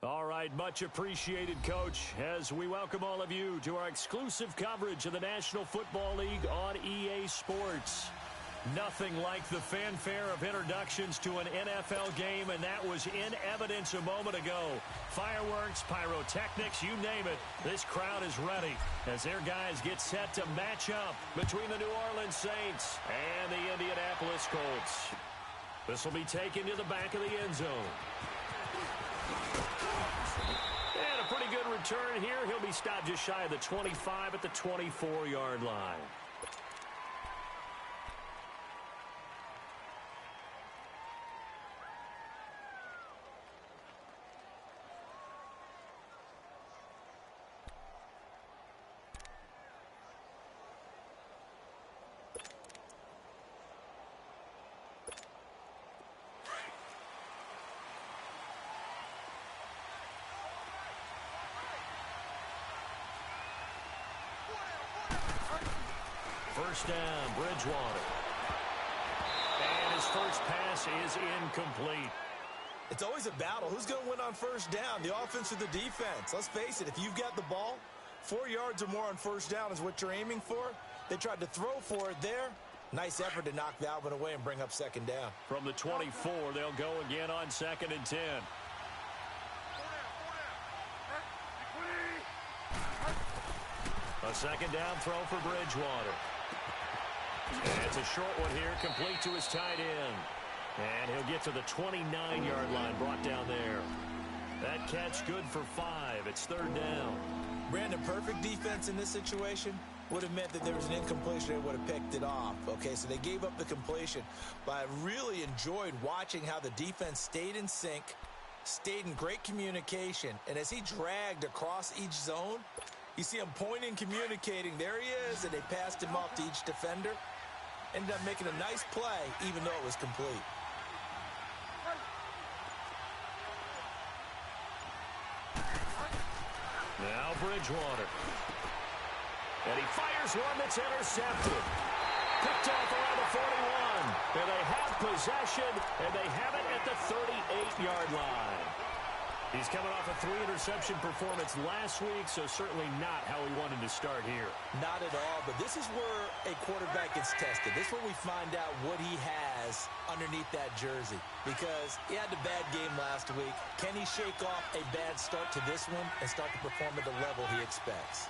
All right, much appreciated, Coach, as we welcome all of you to our exclusive coverage of the National Football League on EA Sports. Nothing like the fanfare of introductions to an NFL game, and that was in evidence a moment ago. Fireworks, pyrotechnics, you name it, this crowd is ready as their guys get set to match up between the New Orleans Saints and the Indianapolis Colts. This will be taken to the back of the end zone. And a pretty good return here. He'll be stopped just shy of the 25 at the 24-yard line. First down, Bridgewater. And his first pass is incomplete. It's always a battle. Who's going to win on first down, the offense or the defense? Let's face it, if you've got the ball, 4 yards or more on first down is what you're aiming for. They tried to throw for it there. Nice effort to knock Valvin away and bring up second down. From the 24, they'll go again on 2nd and 10. A second down throw for Bridgewater. And it's a short one here, complete to his tight end. And he'll get to the 29-yard line, brought down there. That catch good for 5. It's 3rd down. Brandon, perfect defense in this situation would have meant that there was an incompletion. They would have picked it off. Okay, so they gave up the completion. But I really enjoyed watching how the defense stayed in sync, stayed in great communication. And as he dragged across each zone, you see him pointing, communicating. There he is, and they passed him off to each defender. Ended up making a nice play, even though it was complete. Now Bridgewater. And he fires one that's intercepted. Picked off around the 41. And they have possession, and they have it at the 38-yard line. He's coming off a 3-interception performance last week, so certainly not how he wanted to start here. Not at all, but this is where a quarterback gets tested. This is where we find out what he has underneath that jersey. Because he had a bad game last week. Can he shake off a bad start to this one and start to perform at the level he expects?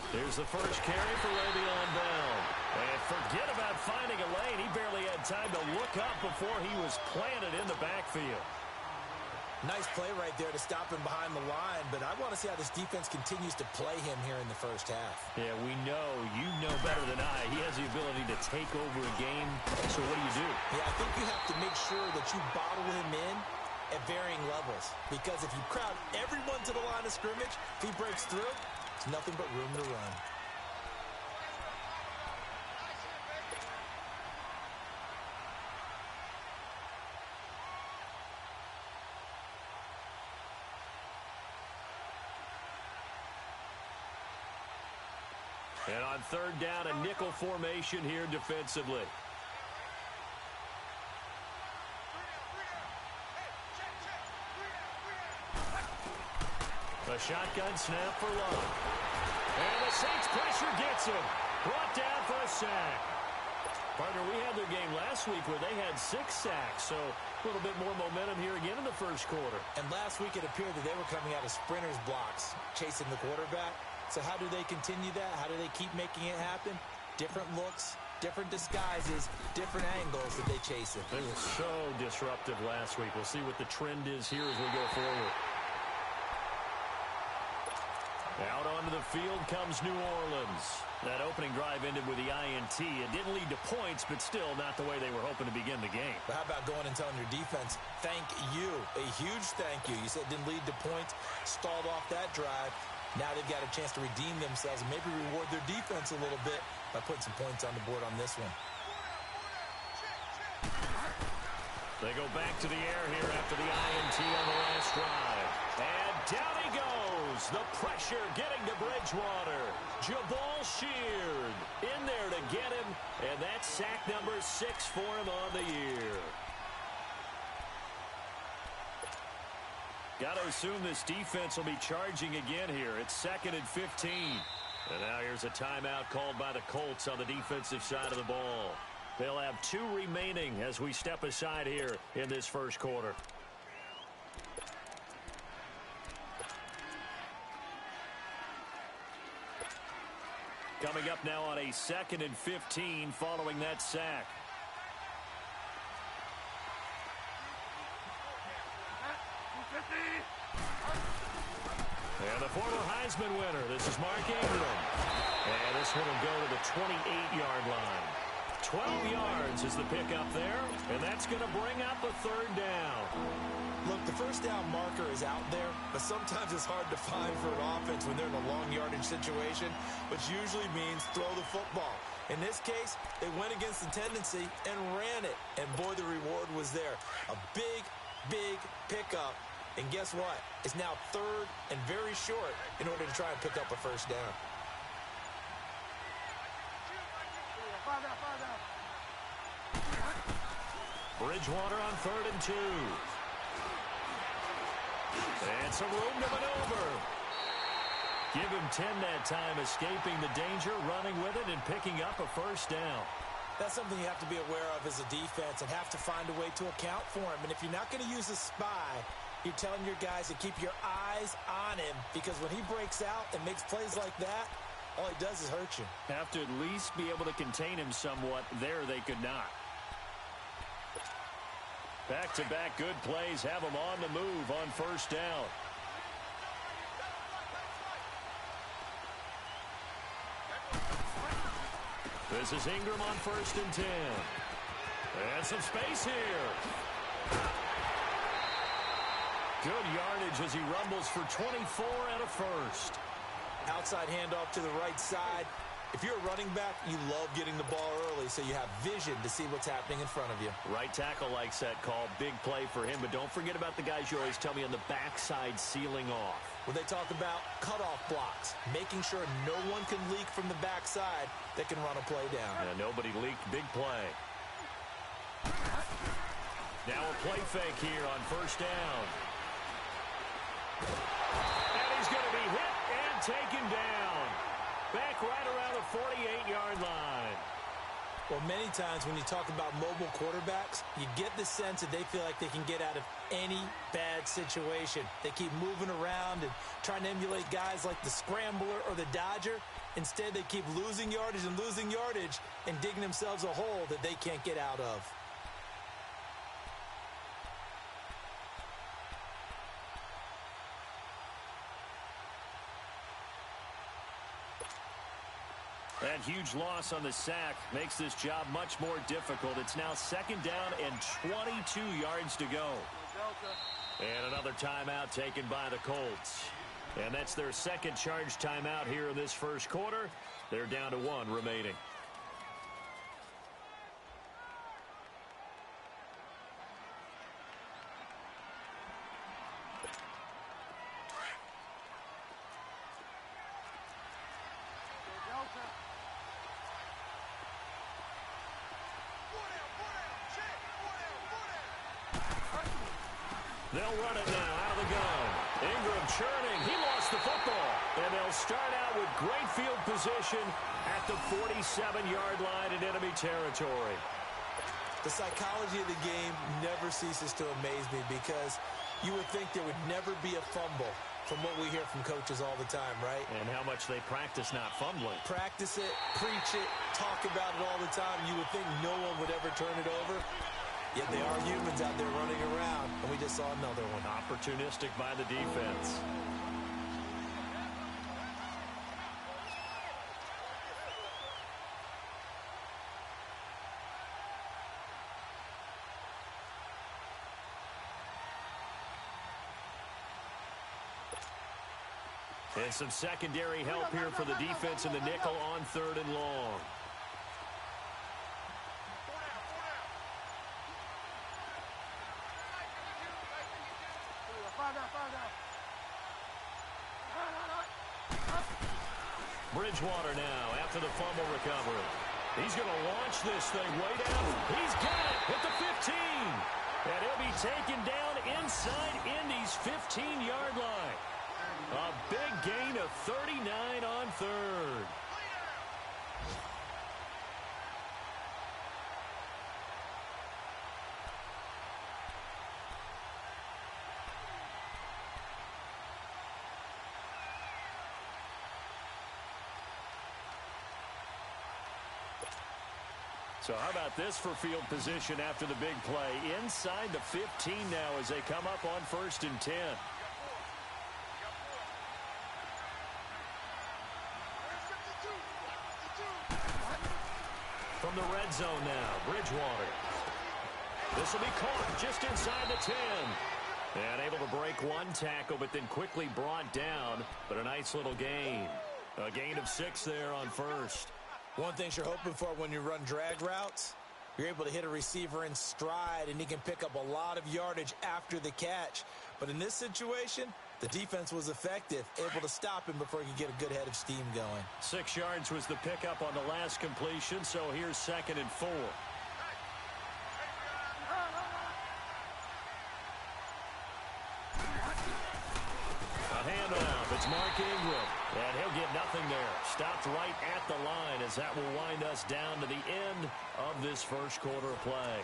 Here's the first carry for Le'Veon Bell. And forget about finding a lane. He barely had time to look up before he was planted in the backfield. Nice play right there to stop him behind the line, but I want to see how this defense continues to play him here in the first half. Yeah, we know. You know better than I. He has the ability to take over a game. So what do? Yeah, I think you have to make sure that you bottle him in at varying levels. Because if you crowd everyone to the line of scrimmage, if he breaks through, it's nothing but room to run. And on 3rd down, a nickel formation here defensively. A shotgun snap for Love. And the Saints pressure gets him. Brought down for a sack. Partner, we had their game last week where they had 6 sacks, so a little bit more momentum here again in the first quarter. And last week it appeared that they were coming out of sprinters blocks, chasing the quarterback. So how do they continue that? How do they keep making it happen? Different looks, different disguises, different angles that they chase it. They were so disruptive last week. We'll see what the trend is here as we go forward. Out onto the field comes New Orleans. That opening drive ended with the INT. It didn't lead to points, but still not the way they were hoping to begin the game. But how about going and telling your defense, thank you, a huge thank you. You said it didn't lead to points, stalled off that drive. Now they've got a chance to redeem themselves and maybe reward their defense a little bit by putting some points on the board on this one. They go back to the air here after the INT on the last drive. And down he goes. The pressure getting to Bridgewater. Jabal Sheard in there to get him. And that's sack number 6 for him on the year. Got to assume this defense will be charging again here. It's 2nd and 15. And now here's a timeout called by the Colts on the defensive side of the ball. They'll have 2 remaining as we step aside here in this first quarter. Coming up now on a 2nd and 15 following that sack. And the former Heisman winner, this is Mark Ingram. And this one will go to the 28-yard line. 12 yards is the pickup there, and that's going to bring up a 3rd down. Look, the first down marker is out there, but sometimes it's hard to find for an offense when they're in a long yardage situation, which usually means throw the football. In this case, they went against the tendency and ran it, and boy, the reward was there. A big, big pickup, and guess what? It's now 3rd and very short in order to try and pick up a first down. Bridgewater on 3rd and 2. And some room to maneuver. Give him 10 that time, escaping the danger, running with it, and picking up a first down. That's something you have to be aware of as a defense and have to find a way to account for him. And if you're not going to use a spy, you're telling your guys to keep your eyes on him, because when he breaks out and makes plays like that, all he does is hurt you. Have to at least be able to contain him somewhat. There they could not. Back-to-back good plays have them on the move on first down. This is Ingram on 1st and 10. And some space here. Good yardage as he rumbles for 24 and a first. Outside handoff to the right side. If you're a running back, you love getting the ball early so you have vision to see what's happening in front of you. Right tackle likes that call. Big play for him, but don't forget about the guys you always tell me on the backside sealing off. When they talk about cutoff blocks, making sure no one can leak from the backside that can run a play down. And nobody leaked. Big play. Now a play fake here on first down. And he's going to be hit and taken down. Back right around the 48-yard line. Well, many times when you talk about mobile quarterbacks, you get the sense that they feel like they can get out of any bad situation. They keep moving around and trying to emulate guys like the scrambler or the dodger. Instead, they keep losing yardage and digging themselves a hole that they can't get out of. That huge loss on the sack makes this job much more difficult. It's now 2nd down and 22 yards to go. And another timeout taken by the Colts. And that's their 2nd charge timeout here in this first quarter. They're down to 1 remaining. They'll run it now out of the gun. Ingram churning. He lost the football. And they'll start out with great field position at the 47-yard line in enemy territory. The psychology of the game never ceases to amaze me, because you would think there would never be a fumble from what we hear from coaches all the time, right? And how much they practice not fumbling. Practice it, preach it, talk about it all the time. You would think no one would ever turn it over. Yet they are humans out there running around, and we just saw another one. Opportunistic by the defense. And some secondary help here for the defense in the nickel on 3rd and long. Bridgewater now after the fumble recovery. He's going to launch this thing way down. He's got it at the 15. And he'll be taken down inside Indy's 15-yard line. A big gain of 39 on third. So how about this for field position after the big play? Inside the 15 now as they come up on 1st and 10. From the red zone now, Bridgewater. This will be caught just inside the 10. And able to break one tackle, but then quickly brought down. But a nice little gain. A gain of 6 there on 1st. One thing you're hoping for when you run drag routes, you're able to hit a receiver in stride, and he can pick up a lot of yardage after the catch. But in this situation, the defense was effective, able to stop him before he could get a good head of steam going. 6 yards was the pickup on the last completion, so here's 2nd and 4. A handoff. It's Mark Ingram. And he'll get nothing there. Stopped right at the line as that will wind us down to the end of this first quarter of play.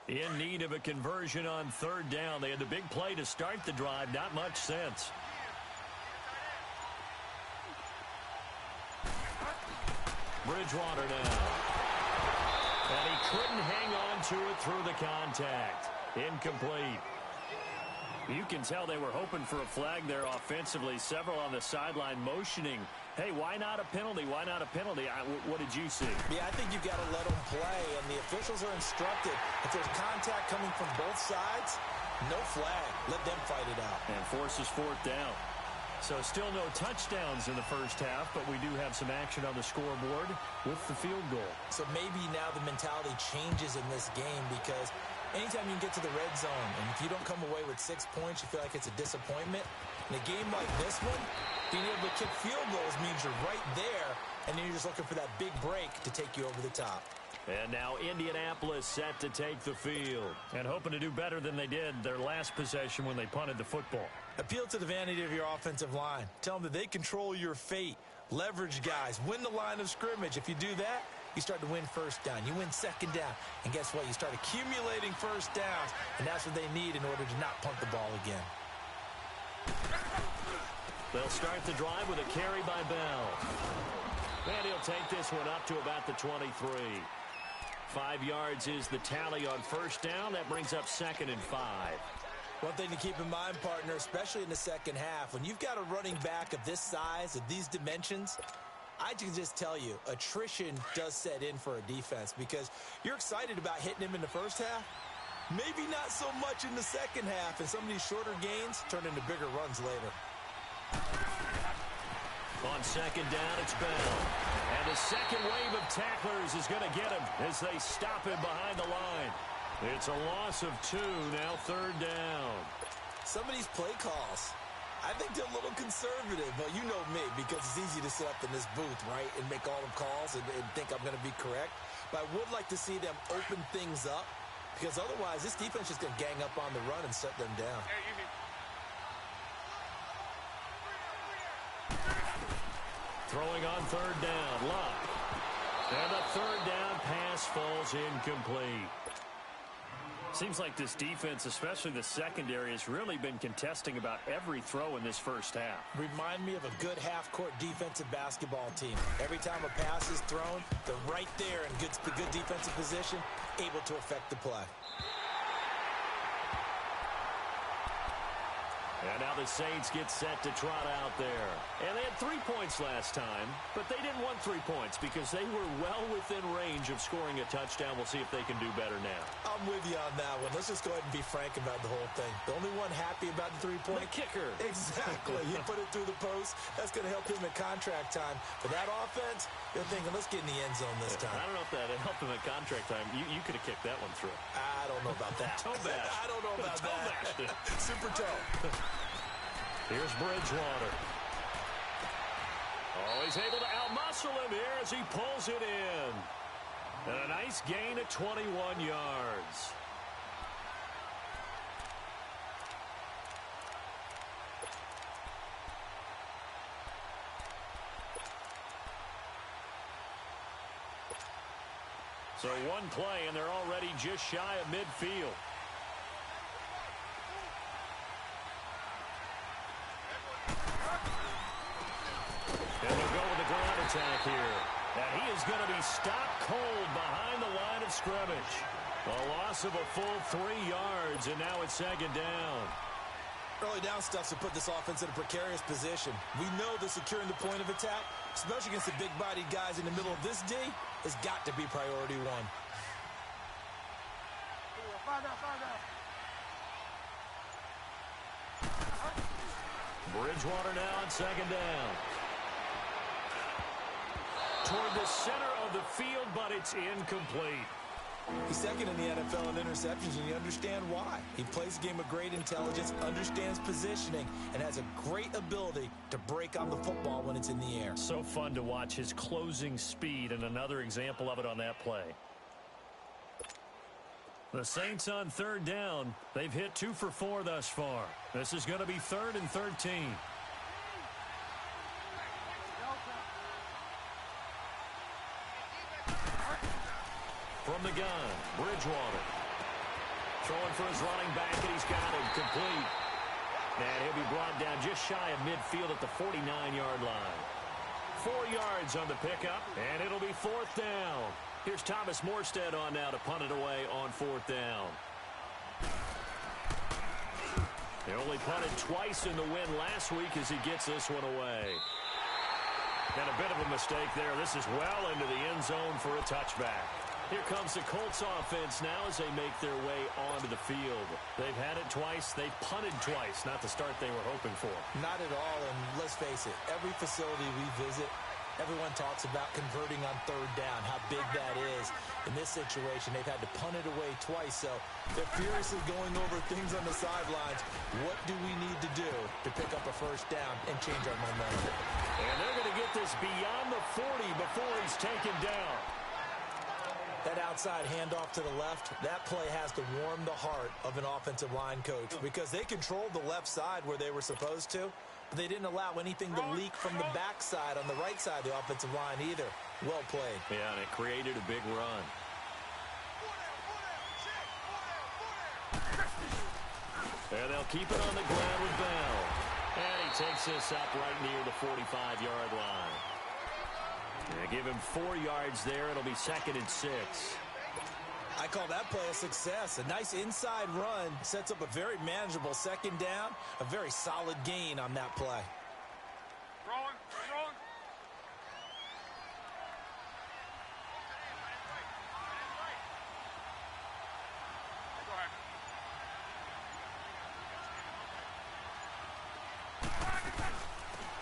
In need of a conversion on 3rd down. They had the big play to start the drive. Not much sense. Bridgewater now. And he couldn't hang on to it through the contact. Incomplete. You can tell they were hoping for a flag there offensively. Several on the sideline motioning. Hey, why not a penalty? Why not a penalty? What did you see? Yeah, I think you've got to let them play, and the officials are instructed. If there's contact coming from both sides, no flag. Let them fight it out. And forces 4th down. So still no touchdowns in the first half, but we do have some action on the scoreboard with the field goal. So maybe now the mentality changes in this game because anytime you can get to the red zone, and if you don't come away with 6 points, you feel like it's a disappointment. In a game like this one, being able to kick field goals means you're right there, and then you're just looking for that big break to take you over the top. And now Indianapolis set to take the field and hoping to do better than they did their last possession when they punted the football. Appeal to the vanity of your offensive line. Tell them that they control your fate. Leverage guys. Win the line of scrimmage. If you do that, you start to win 1st down. You win 2nd down. And guess what? You start accumulating 1st downs. And that's what they need in order to not punt the ball again. They'll start the drive with a carry by Bell. And he'll take this one up to about the 23. 5 yards is the tally on 1st down. That brings up 2nd and 5. One thing to keep in mind, partner, especially in the second half, when you've got a running back of this size, of these dimensions, I can just tell you, attrition does set in for a defense because you're excited about hitting him in the first half. Maybe not so much in the second half, and some of these shorter gains turn into bigger runs later. On 2nd down, it's Bell. And the second wave of tacklers is going to get him as they stop him behind the line. It's a loss of 2, now 3rd down. Some of these play calls, I think they're a little conservative. But you know me, because it's easy to sit up in this booth, right, and make all the calls and think I'm going to be correct. But I would like to see them open things up, because otherwise this defense is going to gang up on the run and shut them down. Throwing on 3rd down, Luck. And the 3rd down pass falls incomplete. Seems like this defense, especially the secondary, has really been contesting about every throw in this first half. Remind me of a good half-court defensive basketball team. Every time a pass is thrown, they're right there in good defensive position, able to affect the play. And now the Saints get set to trot out there. And they had 3 points last time, but they didn't want 3 points because they were well within range of scoring a touchdown. We'll see if they can do better now. I'm with you on that one. Let's just go ahead and be frank about the whole thing. The only one happy about the 3-point? The kicker. Exactly. He put it through the post. That's going to help him at contract time. But that offense, they're thinking, let's get in the end zone this time. I don't know if that helped him at contract time. You could have kicked that one through. I don't know about that. Toe bash. I don't know about that. Super toe. Here's Bridgewater. Oh, he's able to outmuscle him here as he pulls it in. And a nice gain of 21 yards. So one play, and they're already just shy of midfield. And they'll go with the ground attack here. And he is going to be stopped cold behind the line of scrimmage. A loss of a full 3 yards, and now it's second down. Early down stuffs have put this offense in a precarious position. We know that securing the point of attack, especially against the big-bodied guys in the middle of this D, has got to be priority one. Bridgewater now on second down. Toward the center of the field, but it's incomplete. He's second in the NFL in interceptions, and you understand why. He plays a game of great intelligence, understands positioning, and has a great ability to break on the football when it's in the air. So fun to watch his closing speed, and another example of it on that play. The Saints on third down. They've hit 2 for 4 thus far. This is going to be 3rd and 13. From the gun, Bridgewater. Throwing for his running back, and he's got him complete. And he'll be brought down just shy of midfield at the 49-yard line. 4 yards on the pickup, and it'll be 4th down. Here's Thomas Morstead on now to punt it away on 4th down. He only punted twice in the win last week as he gets this one away. And a bit of a mistake there. This is well into the end zone for a touchback. Here comes the Colts offense now as they make their way onto the field. They've had it twice. They've punted twice. Not the start they were hoping for. Not at all, and let's face it, every facility we visit, everyone talks about converting on third down, how big that is. In this situation, they've had to punt it away twice, so they're furiously going over things on the sidelines. What do we need to do to pick up a first down and change our momentum? And they're going to get this beyond the 40 before he's taken down. That outside handoff to the left, that play has to warm the heart of an offensive line coach because they controlled the left side where they were supposed to, but they didn't allow anything to leak from the backside on the right side of the offensive line either. Well played. Yeah, and it created a big run. And they'll keep it on the ground with Bell. And he takes this up right near the 45-yard line. They give him 4 yards there. It'll be 2nd and 6. I call that play a success. A nice inside run sets up a very manageable second down. A very solid gain on that play. Rolling.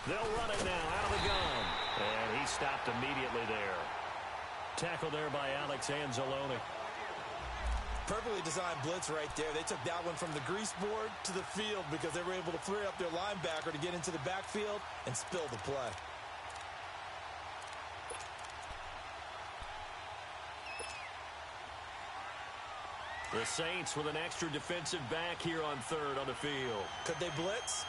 They'll run it now out of the gun. And he stopped immediately there. Tackled there by Alex Anzalone. Perfectly designed blitz right there. They took that one from the grease board to the field because they were able to free up their linebacker to get into the backfield and spill the play. The Saints with an extra defensive back here on third on the field. Could they blitz?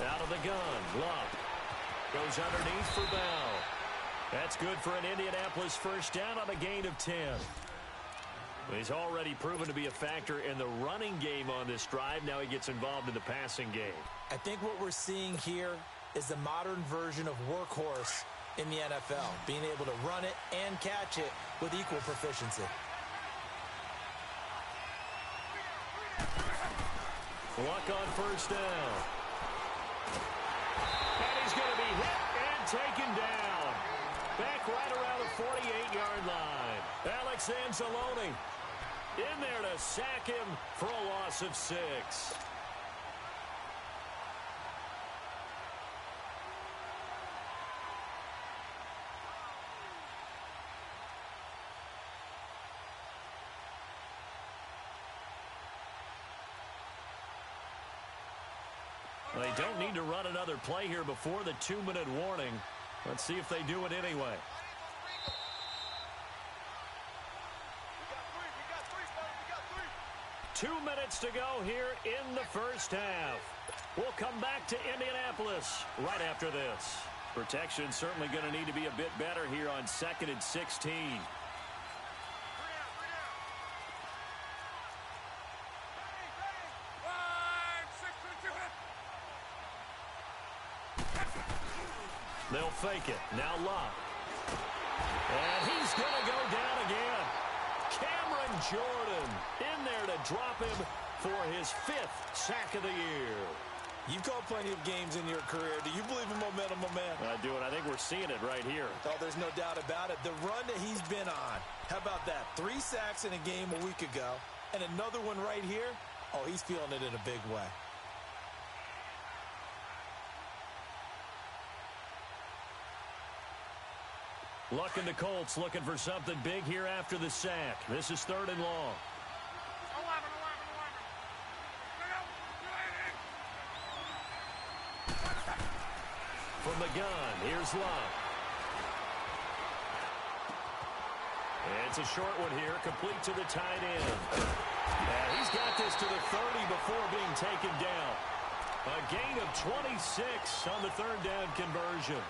Out of the gun, Love. Goes underneath for Bell. That's good for an Indianapolis first down on a gain of 10. He's already proven to be a factor in the running game on this drive. Now he gets involved in the passing game. I think what we're seeing here is the modern version of workhorse in the NFL, being able to run it and catch it with equal proficiency. Luck on first down. And he's going to be hit and taken down. Back right around the 48-yard line. Alex Anzalone in there to sack him for a loss of 6. They don't need to run another play here before the 2-minute warning. Let's see if they do it anyway. We got 2 minutes to go here in the first half. We'll come back to Indianapolis right after this. Protection certainly going to need to be a bit better here on 2nd and 16. They'll fake it. Now Locke. And he's going to go down again. Cameron Jordan in there to drop him for his 5th sack of the year. You've called plenty of games in your career. Do you believe in momentum, my man? I do, and I think we're seeing it right here. Oh, there's no doubt about it. The run that he's been on. How about that? 3 sacks in a game a week ago, and another one right here. Oh, he's feeling it in a big way. Luck and the Colts looking for something big here after the sack. This is 3rd and long. From the gun, here's Locke. It's a short one here, complete to the tight end. And he's got this to the 30 before being taken down. A gain of 26 on the 3rd down conversion.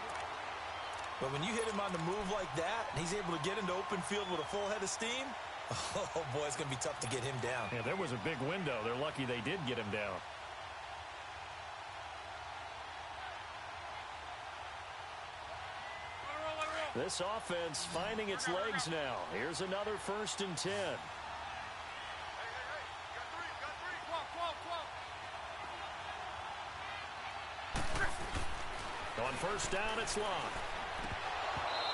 But when you hit him on the move like that, and he's able to get into open field with a full head of steam, oh, boy, it's going to be tough to get him down. Yeah, there was a big window. They're lucky they did get him down. This offense finding its legs now. Here's another 1st and 10. On first down, it's Locke.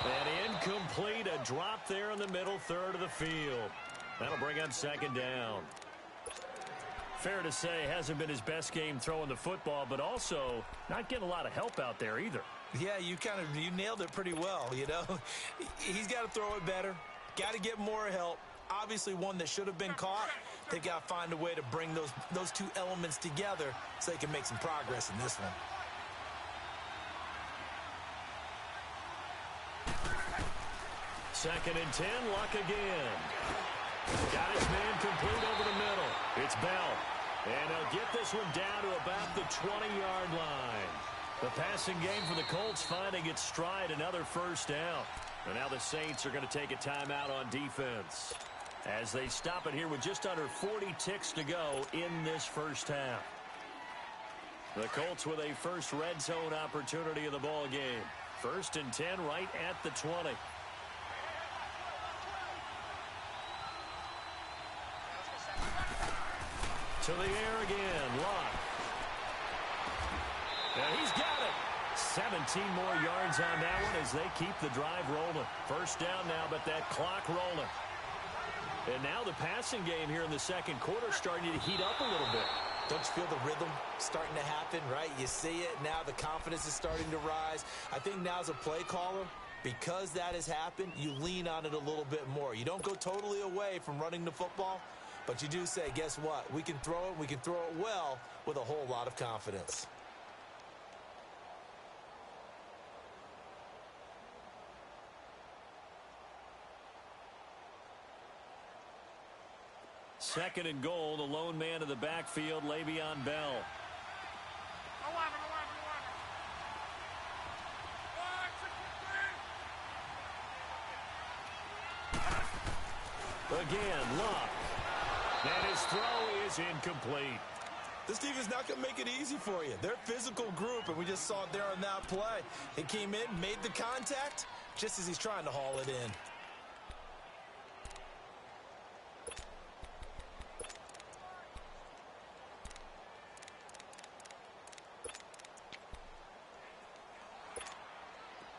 And incomplete, a drop there in the middle 3rd of the field. That'll bring up 2nd down. Fair to say, hasn't been his best game throwing the football, but also not getting a lot of help out there either. Yeah, you nailed it pretty well, you know. He's got to throw it better. Got to get more help. Obviously one that should have been caught. They got to find a way to bring those 2 elements together so they can make some progress in this one. Second and 10, Luck again. Got his man complete over the middle. It's Bell. And he'll get this one down to about the 20-yard line. The passing game for the Colts finding its stride, another first down. And now the Saints are going to take a timeout on defense as they stop it here with just under 40 ticks to go in this first half. The Colts with a first red zone opportunity of the ball game. 1st and 10 right at the 20. To the air again, Locke. And he's got it. 17 more yards on that one as they keep the drive rolling. First down now, but that clock rolling. And now the passing game here in the 2nd quarter starting to heat up a little bit. Don't you feel the rhythm starting to happen, right? You see it. Now the confidence is starting to rise. I think now as a play caller, because that has happened, you lean on it a little bit more. You don't go totally away from running the football, but you do say, guess what? We can throw it. We can throw it well with a whole lot of confidence. Second and goal, the lone man in the backfield, Le'Veon Bell. Again, Luck. And his throw is incomplete. This defense not going to make it easy for you. They're a physical group, and we just saw it there on that play. He came in, made the contact, just as he's trying to haul it in.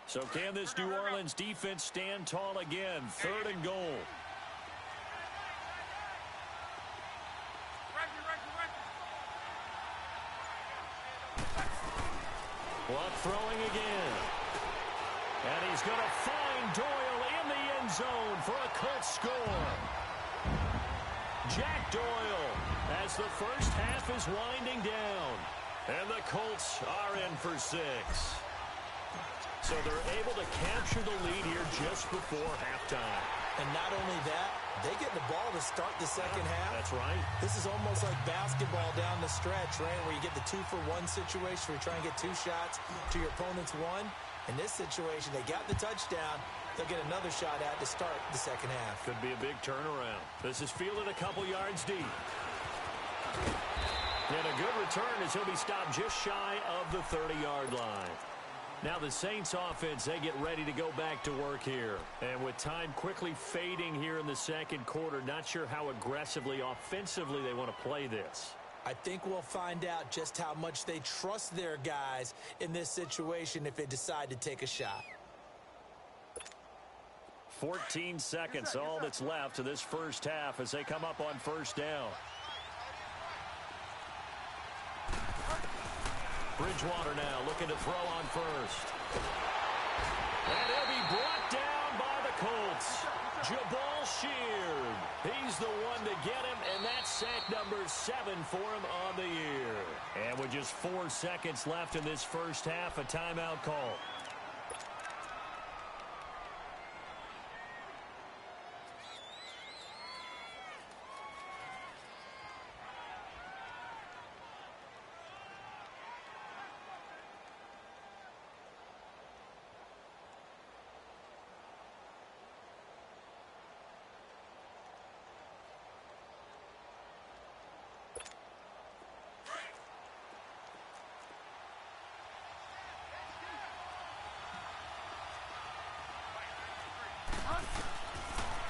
So can this New Orleans defense stand tall again? 3rd and goal. Luck throwing again. And he's going to find Doyle in the end zone for a Colts score. Jack Doyle as the first half is winding down. And the Colts are in for 6. So they're able to capture the lead here just before halftime. And not only that, they get the ball to start the second half. That's right. This is almost like basketball down the stretch, right, where you get the 2-for-1 situation where you try and get 2 shots to your opponent's 1. In this situation, they got the touchdown. They'll get another shot at to start the second half. Could be a big turnaround. This is fielded a couple yards deep. And a good return as he'll be stopped just shy of the 30-yard line. Now the Saints offense, they get ready to go back to work here. And with time quickly fading here in the second quarter, not sure how aggressively, offensively they want to play this. I think we'll find out just how much they trust their guys in this situation if they decide to take a shot. 14 seconds, all that's left of this first half as they come up on first down. Bridgewater now looking to throw on first. And he'll be brought down by the Colts. Jabal Sheard. He's the one to get him, and that's sack number 7 for him on the year. And with just 4 seconds left in this first half, a timeout call.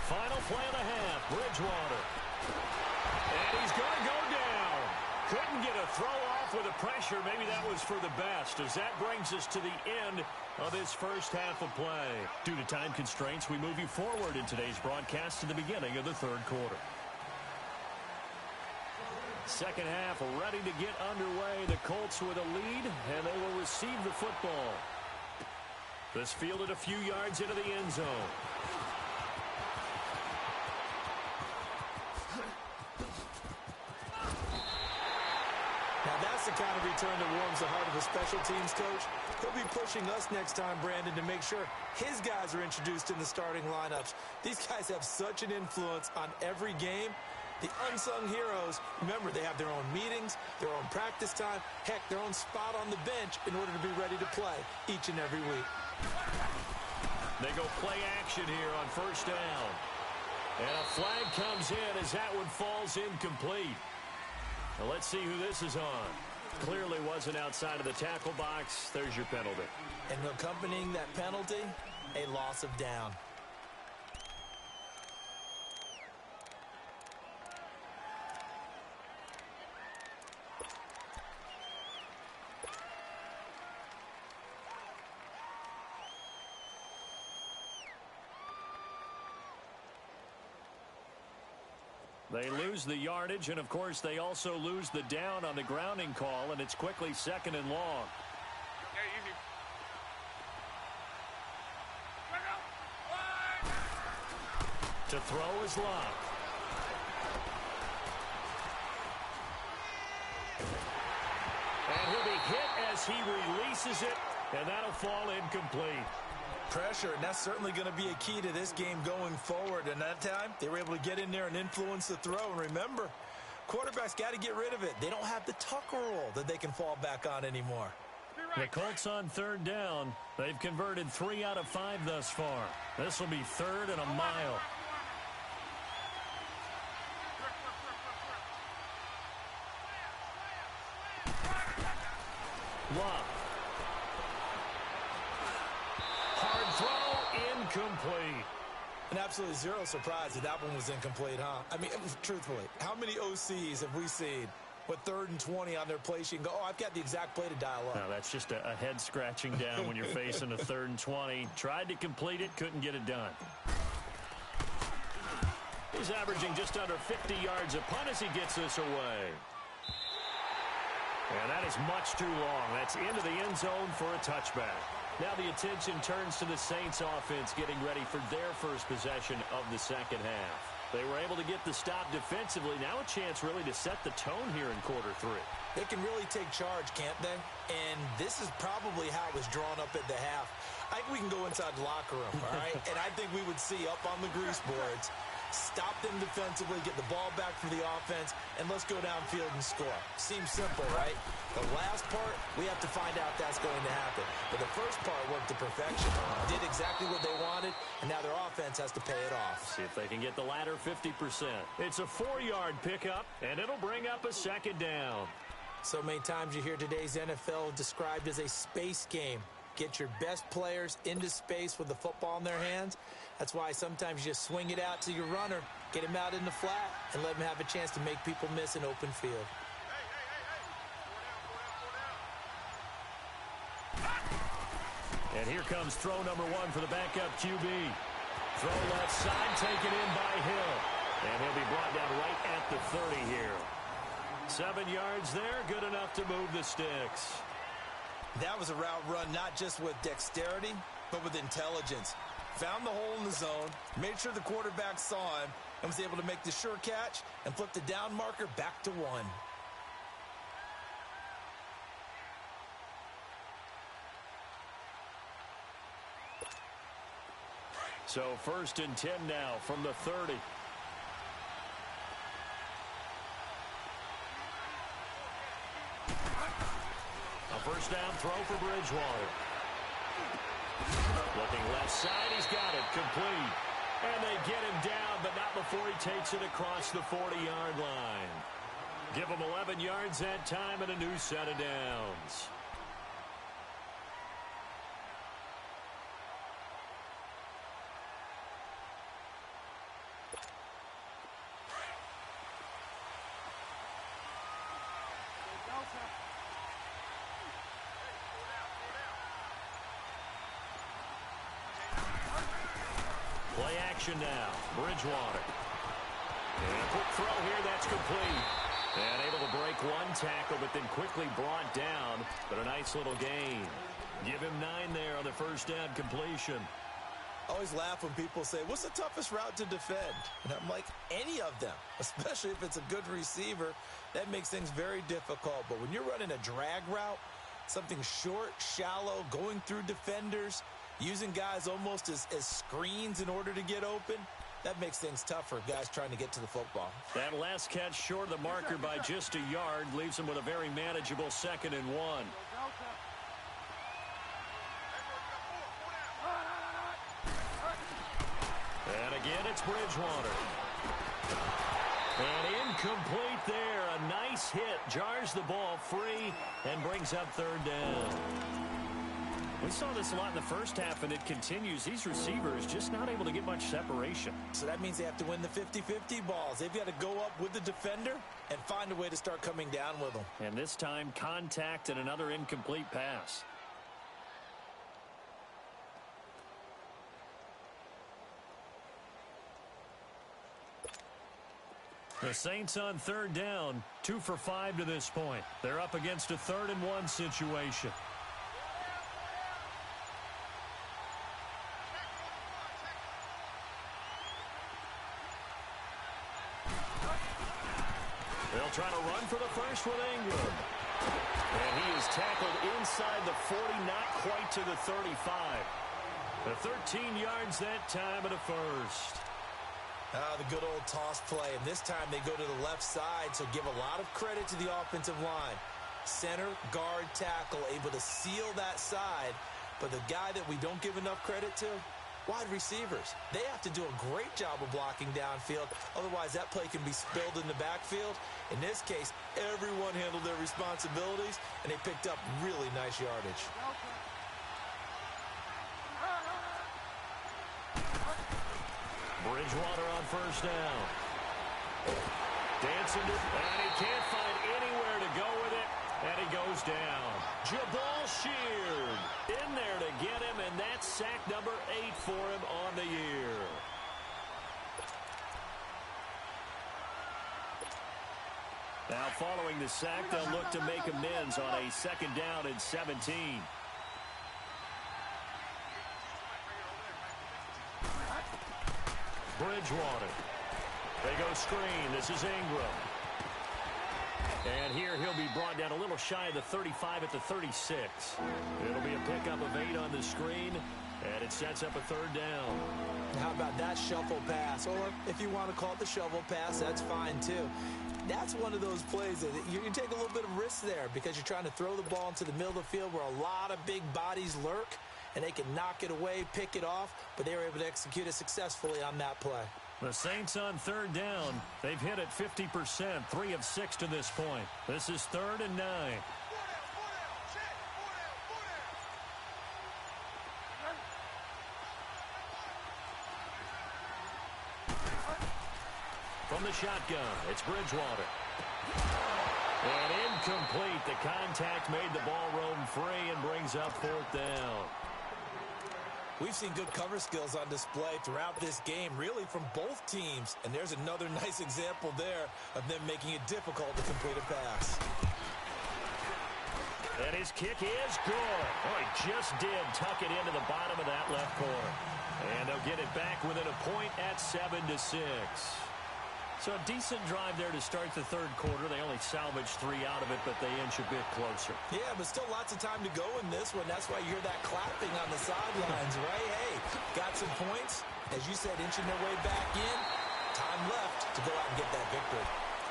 Final play of the half, Bridgewater. And he's going to go down. Couldn't get a throw off with the pressure. Maybe that was for the best, as that brings us to the end of this first half of play. Due to time constraints, we move you forward in today's broadcast to the beginning of the third quarter. Second half ready to get underway. The Colts with a lead, and they will receive the football. This fielded a few yards into the end zone. Now that's the kind of return that warms the heart of a special teams coach. He'll be pushing us next time, Brandon, to make sure his guys are introduced in the starting lineups. These guys have such an influence on every game. The unsung heroes, remember, they have their own meetings, their own practice time, heck, their own spot on the bench in order to be ready to play each and every week. They go play action here on first down. And a flag comes in as that one falls incomplete. Now let's see who this is on. Clearly wasn't outside of the tackle box. There's your penalty. And accompanying that penalty, a loss of down. They lose the yardage, and of course they also lose the down on the grounding call, and it's quickly 2nd and long. To throw is Luck. And he'll be hit as he releases it, and that'll fall incomplete. Pressure, and that's certainly going to be a key to this game going forward. And that time, they were able to get in there and influence the throw. And remember, quarterbacks got to get rid of it. They don't have the tuck rule that they can fall back on anymore. The Colts on 3rd down. They've converted 3 out of 5 thus far. This will be 3rd and a mile. Love. Hard throw, incomplete. And absolutely zero surprise that one was incomplete, huh? I mean, truthfully, how many OCs have we seen with 3rd and 20 on their play sheet and go, oh, I've got the exact play to dial up? No, that's just a head scratching down when you're facing a 3rd and 20. Tried to complete it, couldn't get it done. He's averaging just under 50 yards a punt as he gets this away. And that is much too long. That's into the end zone for a touchback. Now the attention turns to the Saints offense getting ready for their first possession of the second half. They were able to get the stop defensively. Now a chance really to set the tone here in quarter 3. They can really take charge, can't they? And this is probably how it was drawn up at the half. I think we can go inside the locker room, all right? And I think we would see up on the grease boards, stop them defensively, get the ball back for the offense, and let's go downfield and score. Seems simple, right? The last part, we have to find out that's going to happen. But the first part worked to perfection. Did exactly what they wanted, and now their offense has to pay it off. See if they can get the latter 50%. It's a 4-yard pickup, and it'll bring up a second down. So many times you hear today's NFL described as a space game. Get your best players into space with the football in their hands. That's why sometimes you just swing it out to your runner, get him out in the flat, and let him have a chance to make people miss an open field. And here comes throw number 1 for the backup QB. Throw left side, taken in by Hill. And he'll be brought down right at the 30 here. 7 yards there, good enough to move the sticks. That was a route run not just with dexterity, but with intelligence. Found the hole in the zone, made sure the quarterback saw him, and was able to make the sure catch and flip the down marker back to 1. So 1st and 10 now from the 30. A first down throw for Bridgewater. Looking left side, he's got it, complete. And they get him down, but not before he takes it across the 40-yard line. Give him 11 yards that time and a new set of downs. Play action now. Bridgewater. And a quick throw here, that's complete. And able to break one tackle, but then quickly brought down. But a nice little gain. Give him 9 there on the first down completion. I always laugh when people say, what's the toughest route to defend? And I'm like, any of them, especially if it's a good receiver. That makes things very difficult. But when you're running a drag route, something short, shallow, going through defenders, using guys almost as screens in order to get open, that makes things tough for guys trying to get to the football. That last catch short of the marker by just a yard leaves him with a very manageable 2nd and 1. And again, it's Bridgewater. And incomplete there. A nice hit. Jars the ball free and brings up 3rd down. We saw this a lot in the first half, and it continues. These receivers just not able to get much separation. So that means they have to win the 50-50 balls. They've got to go up with the defender and find a way to start coming down with them. And this time, contact and another incomplete pass. The Saints on 3rd down, 2 for 5 to this point. They're up against a 3rd and 1 situation. They'll try to run for the first with Ingram. And he is tackled inside the 40, not quite to the 35. The 13 yards that time and a first. The good old toss play. And this time they go to the left side, so give a lot of credit to the offensive line. Center, guard, tackle, able to seal that side. But the guy that we don't give enough credit to, Wide receivers, they have to do a great job of blocking downfield. Otherwise, that play can be spilled in the backfield. In this case, everyone handled their responsibilities, and they picked up really nice yardage. Bridgewater on first down. Dancing to, and he can't find anywhere to go with it, and he goes down. Jabal Sheard in there to get him, and that's sack number 8 for him on the year. Now following the sack, they'll look to make amends on a 2nd down and 17. Bridgewater. They go screen. This is Ingram. And here he'll be brought down a little shy of the 35 at the 36. It'll be a pickup of 8 on the screen, and it sets up a 3rd down. How about that shuffle pass? Or if you want to call it the shovel pass, that's fine too. That's one of those plays that you can take a little bit of risk there because you're trying to throw the ball into the middle of the field where a lot of big bodies lurk, and they can knock it away, pick it off, but they were able to execute it successfully on that play. The Saints on 3rd down. They've hit it 50%, 3 of 6 to this point. This is 3rd and 9. From the shotgun, it's Bridgewater. And incomplete. The contact made the ball roam free and brings up 4th down. We've seen good cover skills on display throughout this game, really from both teams. And there's another nice example there of them making it difficult to complete a pass. And his kick is good. Oh, he just did tuck it into the bottom of that left corner. And they'll get it back within a point at 7-6. So a decent drive there to start the 3rd quarter. They only salvaged 3 out of it, but they inch a bit closer. Yeah, but still lots of time to go in this one. That's why you hear that clapping on the sidelines, right? Hey, got some points. As you said, inching their way back in. Time left to go out and get that victory.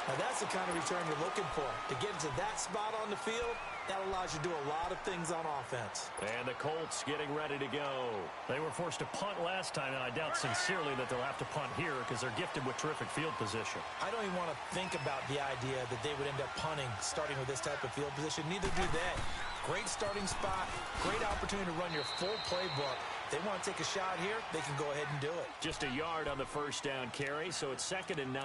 Now, that's the kind of return you're looking for. To get into that spot on the field, that allows you to do a lot of things on offense. And the Colts getting ready to go. They were forced to punt last time, and I doubt sincerely that they'll have to punt here because they're gifted with terrific field position. I don't even want to think about the idea that they would end up punting starting with this type of field position. Neither do they. Great starting spot, great opportunity to run your full playbook. They want to take a shot here, they can go ahead and do it. Just a yard on the 1st down carry, so it's 2nd and 9.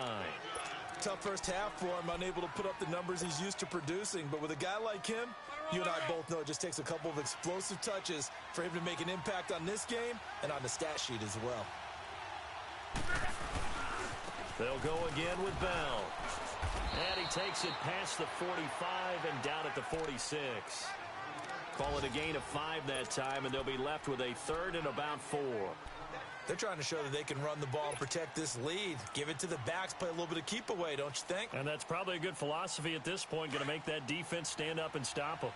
Tough first half for him, unable to put up the numbers he's used to producing. But with a guy like him, you and I both know it just takes a couple of explosive touches for him to make an impact on this game and on the stat sheet as well. They'll go again with Bell. And he takes it past the 45 and down at the 46. Call it a gain of 5 that time, and they'll be left with a 3rd and about 4. They're trying to show that they can run the ball and protect this lead. Give it to the backs, play a little bit of keep away, don't you think? And that's probably a good philosophy at this point, going to make that defense stand up and stop them.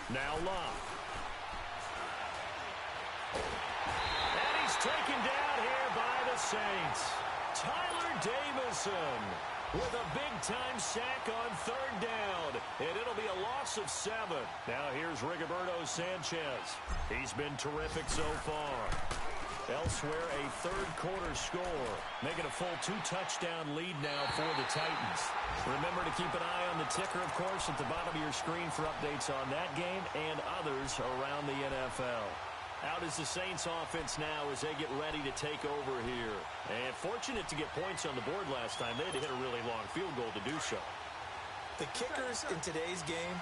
Now Love. And he's taken down here by the Saints. Tyler Davison with a big-time sack on 3rd down, and it'll be a loss of 7. Now here's Rigoberto Sanchez. He's been terrific so far. Elsewhere, a 3rd quarter score, making a full 2-touchdown lead now for the Titans. Remember to keep an eye on the ticker, of course, at the bottom of your screen for updates on that game and others around the NFL. Out is the Saints offense now as they get ready to take over here. And fortunate to get points on the board last time. They had to hit a really long field goal to do so. The kickers in today's game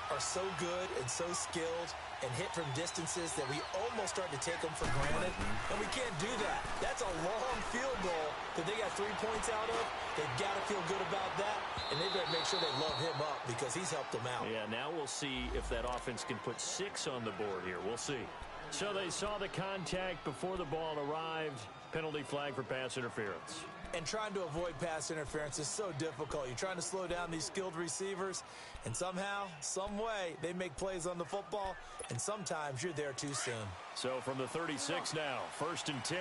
are so good and so skilled and hit from distances that we almost start to take them for granted. And we can't do that. That's a long field goal that they got 3 points out of. They've got to feel good about that. And they better make sure they love him up because he's helped them out. Yeah, now we'll see if that offense can put 6 on the board here. We'll see. So they saw the contact before the ball arrived. Penalty flag for pass interference. And trying to avoid pass interference is so difficult. You're trying to slow down these skilled receivers, and somehow, some way, they make plays on the football, and sometimes you're there too soon. So from the 36 now, 1st and 10.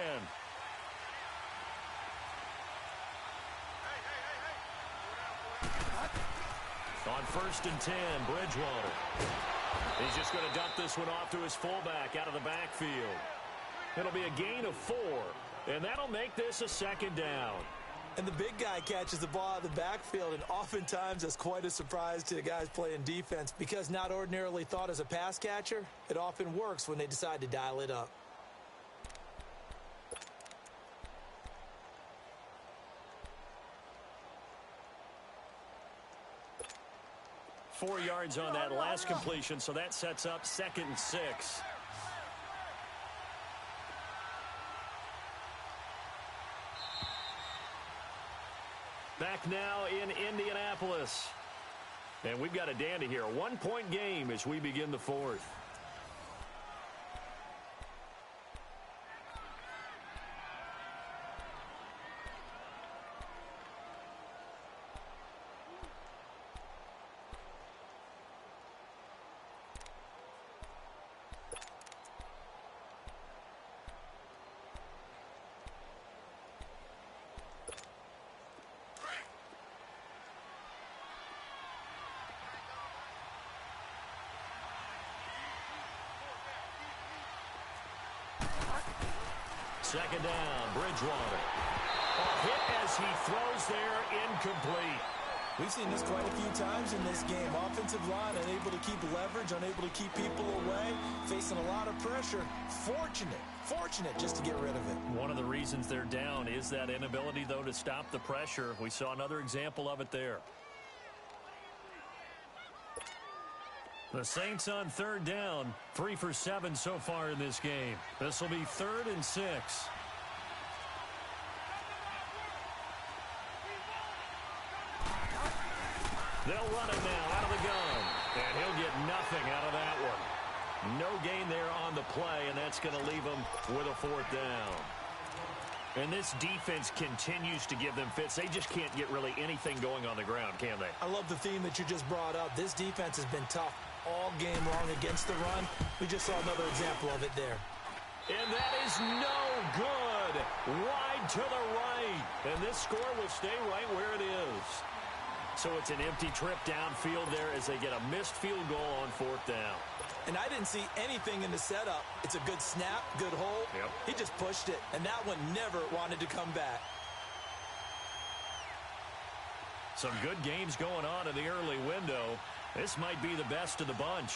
first and 10, Bridgewater. He's just going to dump this one off to his fullback out of the backfield. It'll be a gain of 4, and that'll make this a second down. And the big guy catches the ball out of the backfield, and oftentimes that's quite a surprise to the guys playing defense because not ordinarily thought as a pass catcher, it often works when they decide to dial it up. Four yards on that last completion, so that sets up 2nd and 6. Back now in Indianapolis. And we've got a dandy here. A 1-point game as we begin the 4th. Second down, Bridgewater. A hit as he throws there, incomplete. We've seen this quite a few times in this game. Offensive line unable to keep leverage, unable to keep people away, facing a lot of pressure. Fortunate just to get rid of it. One of the reasons they're down is that inability, though, to stop the pressure. We saw another example of it there. The Saints on 3rd down, 3 for 7 so far in this game. This will be 3rd and 6. They'll run it now out of the gun, and he'll get nothing out of that one. No gain there on the play, and that's going to leave him with a 4th down. And this defense continues to give them fits. They just can't get really anything going on the ground, can they? I love the theme that you just brought up. This defense has been tough all game long against the run. We just saw another example of it there. And that is no good. Wide to the right. And this score will stay right where it is. So it's an empty trip downfield there as they get a missed field goal on 4th down. And I didn't see anything in the setup. It's a good snap, good hole. Yep. He just pushed it, and that one never wanted to come back. Some good games going on in the early window. This might be the best of the bunch.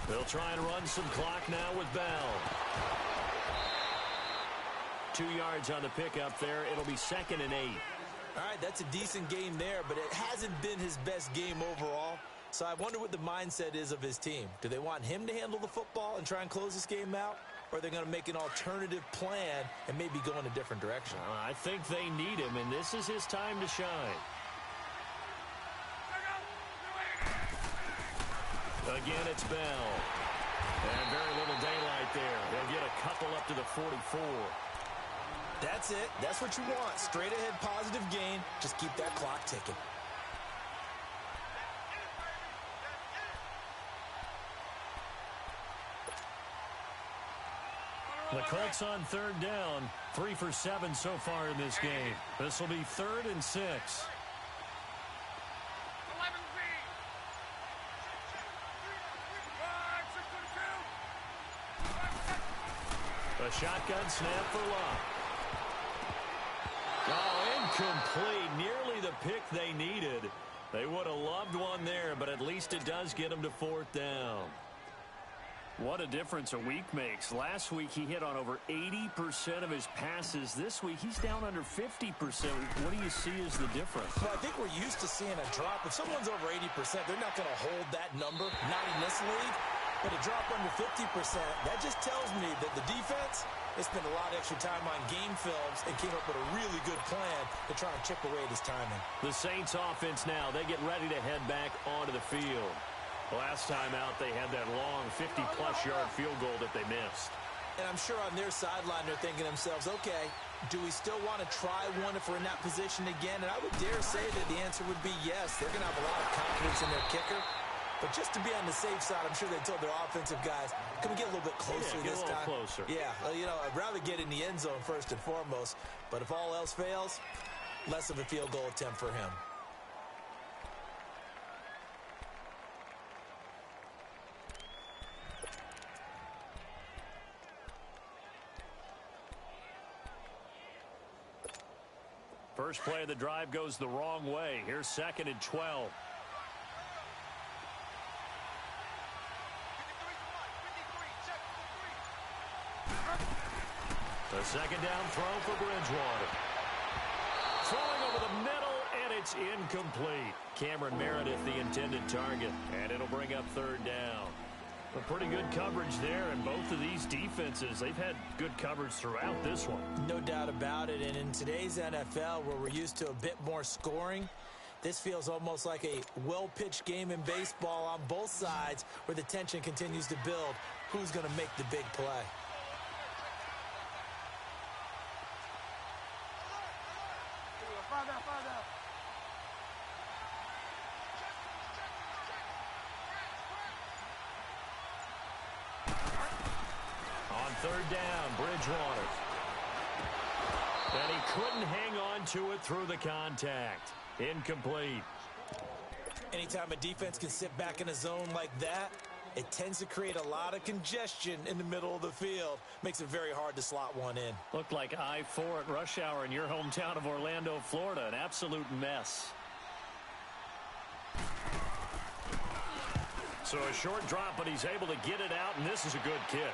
They'll try and run some clock now with Bell. 2 yards on the pickup there. It'll be 2nd and 8. All right, that's a decent game there, but it hasn't been his best game overall. So I wonder what the mindset is of his team. Do they want him to handle the football and try and close this game out? Or are they going to make an alternative plan and maybe go in a different direction? I think they need him, and this is his time to shine. Again, it's Bell. And very little daylight there. They'll get a couple up to the 44. That's it. That's what you want. Straight ahead positive gain. Just keep that clock ticking. The Colts on 3rd down. 3 for 7 so far in this game. This will be 3rd and 6. A shotgun snap for Luck. Oh, incomplete. Nearly the pick they needed. They would have loved one there, but at least it does get them to 4th down. What a difference a week makes. Last week he hit on over 80% of his passes. This week he's down under 50%. What do you see as the difference? Well, I think we're used to seeing a drop. If someone's over 80%, they're not going to hold that number, not in this league. But a drop under 50%, that just tells me that the defense, they spent a lot of extra time on game films and came up with a really good plan to try and chip away at his timing. The Saints offense now, they get ready to head back onto the field. Last time out, they had that long 50-plus yard field goal that they missed. And I'm sure on their sideline they're thinking to themselves, okay, Do we still want to try one if we're in that position again? And I would dare say that the answer would be yes. They're going to have a lot of confidence in their kicker. But just to be on the safe side, I'm sure they told their offensive guys, can we get a little bit closer this time? Closer. Yeah, you know, I'd rather get in the end zone first and foremost. But if all else fails, less of a field goal attempt for him. First play of the drive goes the wrong way. Here's 2nd and 12. The second down throw for Bridgewater. Throwing over the middle, and it's incomplete. Cameron Meredith, the intended target, and it'll bring up 3rd down. A pretty good coverage there, and both of these defenses, they've had good coverage throughout this one. No doubt about it, and in today's NFL, where we're used to a bit more scoring, this feels almost like a well-pitched game in baseball on both sides, where the tension continues to build. Who's going to make the big play? On 3rd down, Bridgewater. And he couldn't hang on to it through the contact. Incomplete. Anytime a defense can sit back in a zone like that, it tends to create a lot of congestion in the middle of the field. Makes it very hard to slot one in. Looked like I-4 at rush hour in your hometown of Orlando, Florida. An absolute mess. So a short drop, but he's able to get it out, and this is a good kick.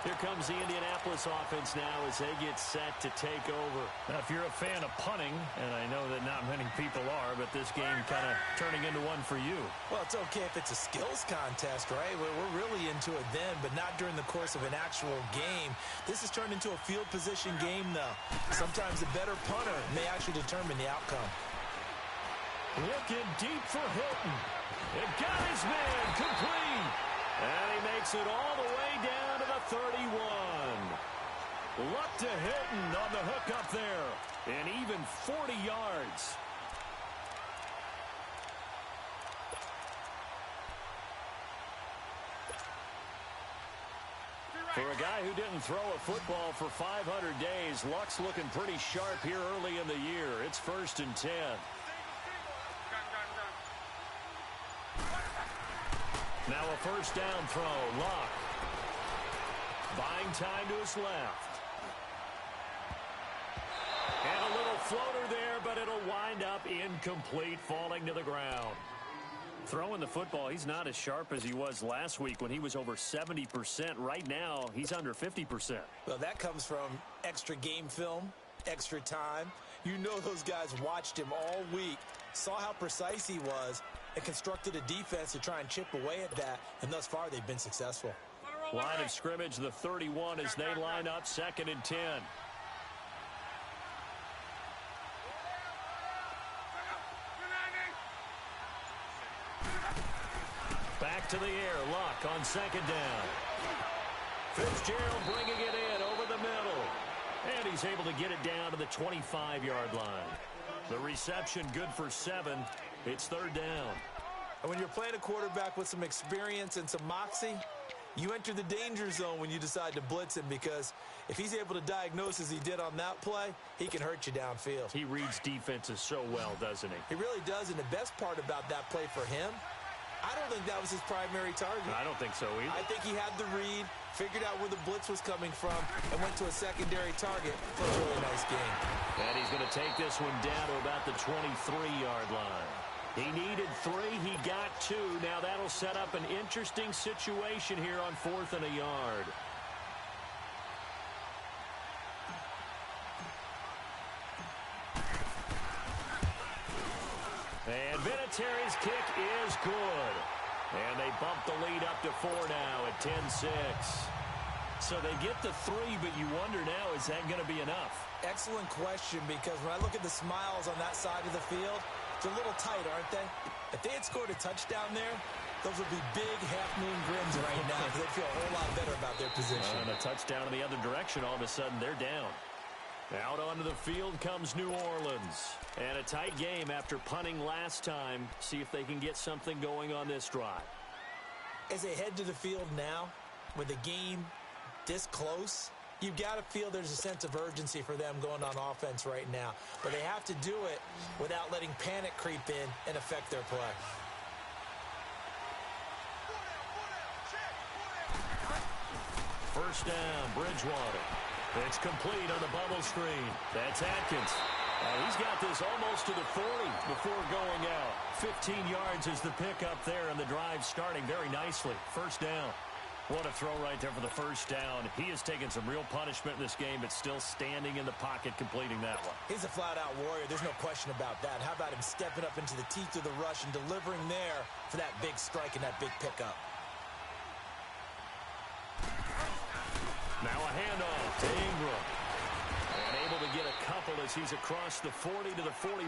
Here comes the Indianapolis offense now as they get set to take over. Now, if you're a fan of punting, and I know that not many people are, but this game kind of turning into one for you. Well, it's okay if it's a skills contest, right? We're really into it then, but not during the course of an actual game. This has turned into a field position game, though. Sometimes the better punter may actually determine the outcome. Looking deep for Hilton. It got his man complete. And he makes it all the way down to the 31. Luck to Hilton on the hook up there. And even 40 yards. For a guy who didn't throw a football for 500 days, Luck's looking pretty sharp here early in the year. It's 1st and 10. Now a 1st down throw. Luck. Buying time to his left. And a little floater there, but it'll wind up incomplete, falling to the ground. Throwing the football, he's not as sharp as he was last week when he was over 70%. Right now, he's under 50%. Well, that comes from extra game film, extra time. You know those guys watched him all week, saw how precise he was, and constructed a defense to try and chip away at that, and thus far they've been successful. Line of scrimmage, the 31 as they line up 2nd and 10. Back to the air, Luck on 2nd down. Fitzgerald bringing it in over the middle. And he's able to get it down to the 25-yard line. The reception good for 7. It's 3rd down. And when you're playing a quarterback with some experience and some moxie, you enter the danger zone when you decide to blitz him, because if he's able to diagnose as he did on that play, he can hurt you downfield. He reads defenses so well, doesn't he? He really does, and the best part about that play for him, I don't think that was his primary target. I don't think so either. I think he had the read, figured out where the blitz was coming from, and went to a secondary target for a really nice game. And he's going to take this one down to about the 23-yard line. He needed 3. He got 2. Now that'll set up an interesting situation here on 4th and a yard. And Vinatieri's kick is good. And they bump the lead up to 4 now at 10-6. So they get the 3, but you wonder now, is that going to be enough? Excellent question, because when I look at the smiles on that side of the field, they're a little tight, aren't they? If they had scored a touchdown there, Those would be big half-moon grins right now because they feel a whole lot better about their position. And a touchdown in the other direction, all of a sudden they're down. Out onto the field comes New Orleans. And a tight game after punting last time. See if they can get something going on this drive. As they head to the field now, with the game this close, you've got to feel there's a sense of urgency for them going on offense right now. But they have to do it without letting panic creep in and affect their play. First down, Bridgewater. It's complete on the bubble screen. That's Atkins. He's got this almost to the 40 before going out. 15 yards is the pickup there, and the drive starting very nicely. First down. What a throw right there for the first down. He has taken some real punishment in this game, but still standing in the pocket completing that one. He's a flat-out warrior. There's no question about that. How about him stepping up into the teeth of the rush and delivering there for that big strike and that big pickup? Now a handoff to Ingram. And able to get a couple as he's across the 40 to the 41.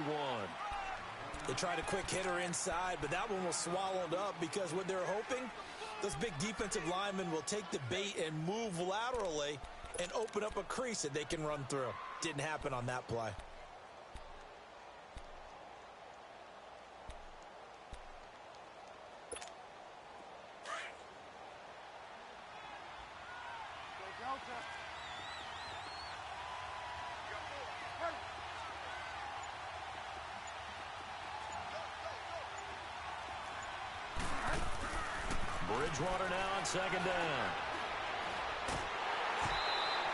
They tried a quick hitter inside, but that one was swallowed up because what they're hoping, those big defensive linemen will take the bait and move laterally and open up a crease that they can run through. Didn't happen on that play. Bridgewater now on second down.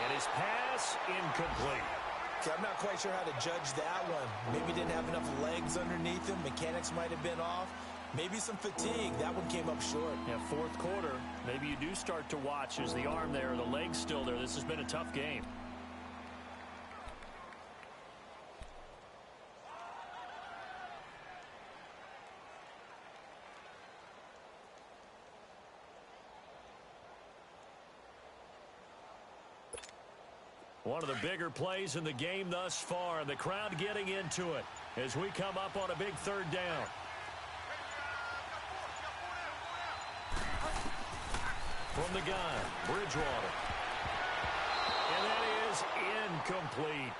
And his pass incomplete. Okay, I'm not quite sure how to judge that one. Maybe didn't have enough legs underneath him. Mechanics might have been off. Maybe some fatigue. That one came up short. Yeah, fourth quarter. Maybe you do start to watch. Is the arm there, the leg's still there? This has been a tough game. One of the bigger plays in the game thus far, and the crowd getting into it as we come up on a big third down. From the gun, Bridgewater. And that is incomplete.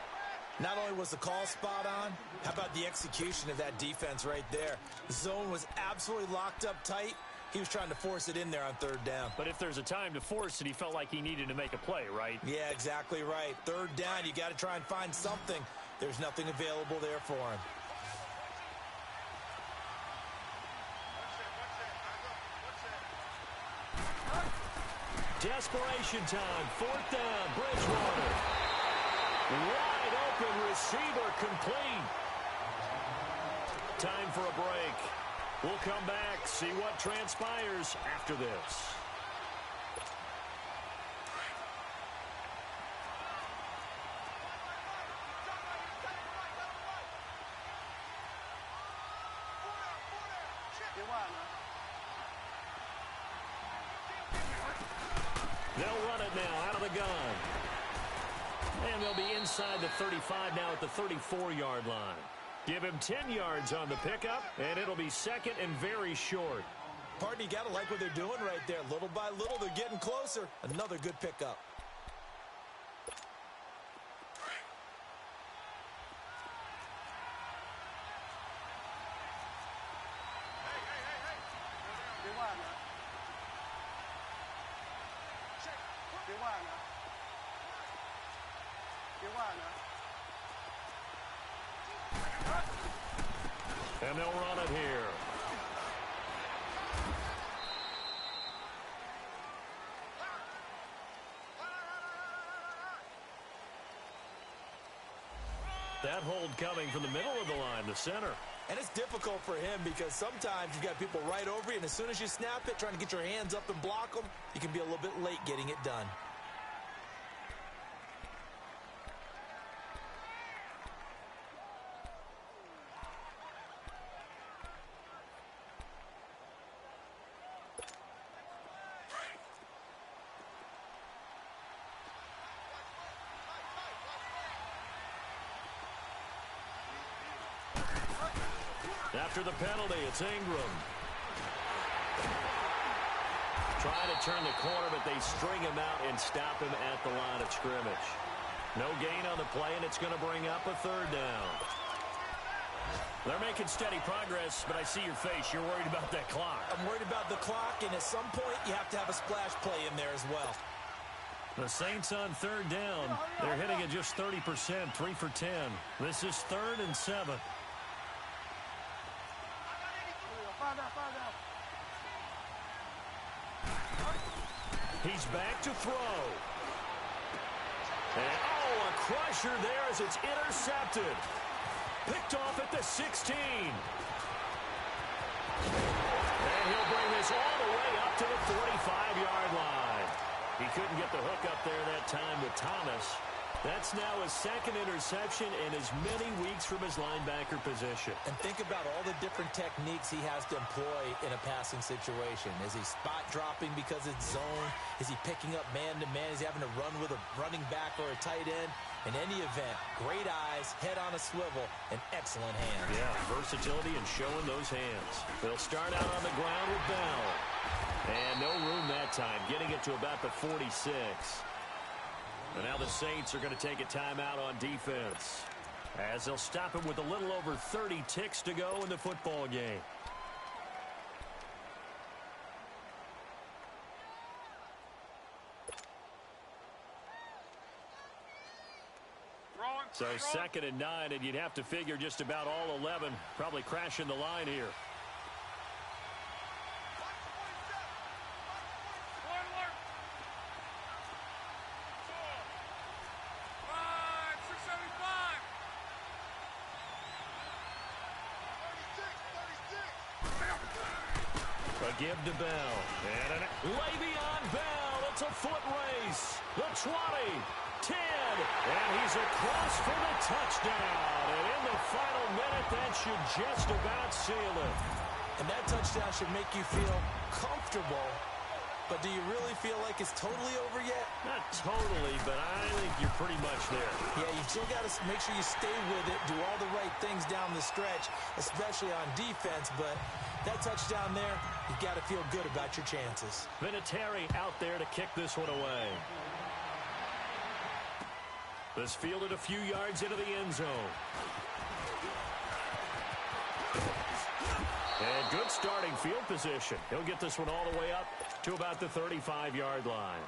Not only was the call spot on, how about the execution of that defense right there? The zone was absolutely locked up tight. He was trying to force it in there on third down. But if there's a time to force it, he felt like he needed to make a play, right? Yeah, exactly right. Third down, you got to try and find something. There's nothing available there for him. Desperation time. Fourth down, Bridgewater. Wide open receiver complete. Time for a break. We'll come back, see what transpires after this. They'll run it now out of the gun. And they'll be inside the 35 now at the 34-yard line. Give him 10 yards on the pickup, and it'll be second and very short. Partner, you got to like what they're doing right there. Little by little, they're getting closer. Another good pickup. And they'll run it here. That hold coming from the middle of the line, the center. And it's difficult for him because sometimes you've got people right over you, and as soon as you snap it, trying to get your hands up and block them, you can be a little bit late getting it done. After the penalty, it's Ingram. Trying to turn the corner, but they string him out and stop him at the line of scrimmage. No gain on the play, and it's going to bring up a third down. They're making steady progress, but I see your face. You're worried about that clock. I'm worried about the clock, and at some point you have to have a splash play in there as well. The Saints on third down. They're hitting at just 30%, 3 for 10. This is 3rd and 7. He's back to throw. And, oh, a crusher there as it's intercepted. Picked off at the 16. And he'll bring this all the way up to the 45-yard line. He couldn't get the hook up there that time with Thomas. That's now his 2nd interception and as many weeks from his linebacker position. And think about all the different techniques he has to employ in a passing situation. Is he spot dropping because it's zone? Is he picking up man-to-man? Is he having to run with a running back or a tight end? In any event, great eyes, head on a swivel, and excellent hands. Yeah, versatility and showing those hands. They'll start out on the ground with Bell. And no room that time, getting it to about the 46. And now the Saints are going to take a timeout on defense, as they'll stop him with a little over 30 ticks to go in the football game. So 2nd and 9, and you'd have to figure just about all 11 probably crashing the line here. Give to Bell. And Le'Veon Bell. It's a foot race. The 20, 10, and he's across for the touchdown. And in the final minute, that should just about seal it. And that touchdown should make you feel comfortable. But do you really feel like it's totally over yet? Not totally, but I think you're pretty much there. Yeah, you still got to make sure you stay with it, do all the right things down the stretch, especially on defense. But that touchdown there, you got to feel good about your chances. Vinatieri out there to kick this one away. This fielded a few yards into the end zone. And good starting field position. He'll get this one all the way up to about the 35-yard line.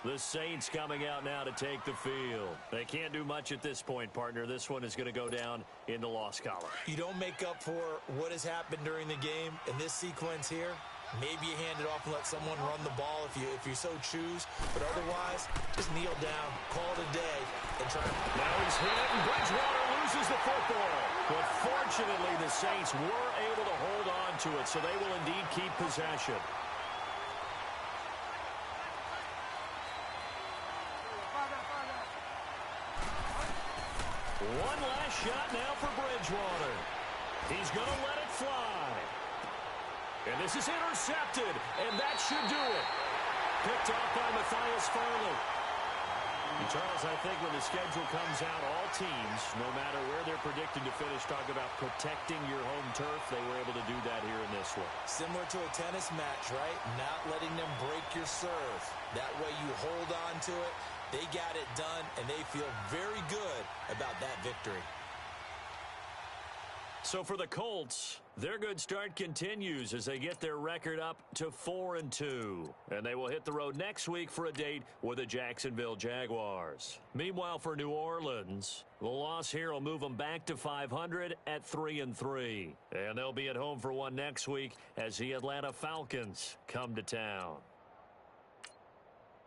The Saints coming out now to take the field. They can't do much at this point, partner. This one is going to go down in the loss column. You don't make up for what has happened during the game in this sequence here. Maybe you hand it off and let someone run the ball if you so choose. But otherwise, just kneel down, call it a day, and try. Now he's hit, and Bridgewater loses the football. But fortunately, the Saints were able to hold on to it, so they will indeed keep possession. One last shot now for Bridgewater. He's going to let it fly. And this is intercepted, and that should do it. Picked off by Matthias Farley. And Charles, I think when the schedule comes out, all teams, no matter where they're predicted to finish, talk about protecting your home turf. They were able to do that here in this one. Similar to a tennis match, right? Not letting them break your serve. That way you hold on to it. They got it done, and they feel very good about that victory. So for the Colts, their good start continues as they get their record up to 4-2. And they will hit the road next week for a date with the Jacksonville Jaguars. Meanwhile, for New Orleans, the loss here will move them back to 500 at 3-3. And they'll be at home for one next week as the Atlanta Falcons come to town.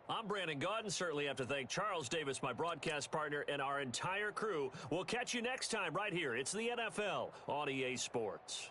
I'm Brandon Gaudin. Certainly have to thank Charles Davis, my broadcast partner, and our entire crew. We'll catch you next time right here. It's the NFL on EA Sports.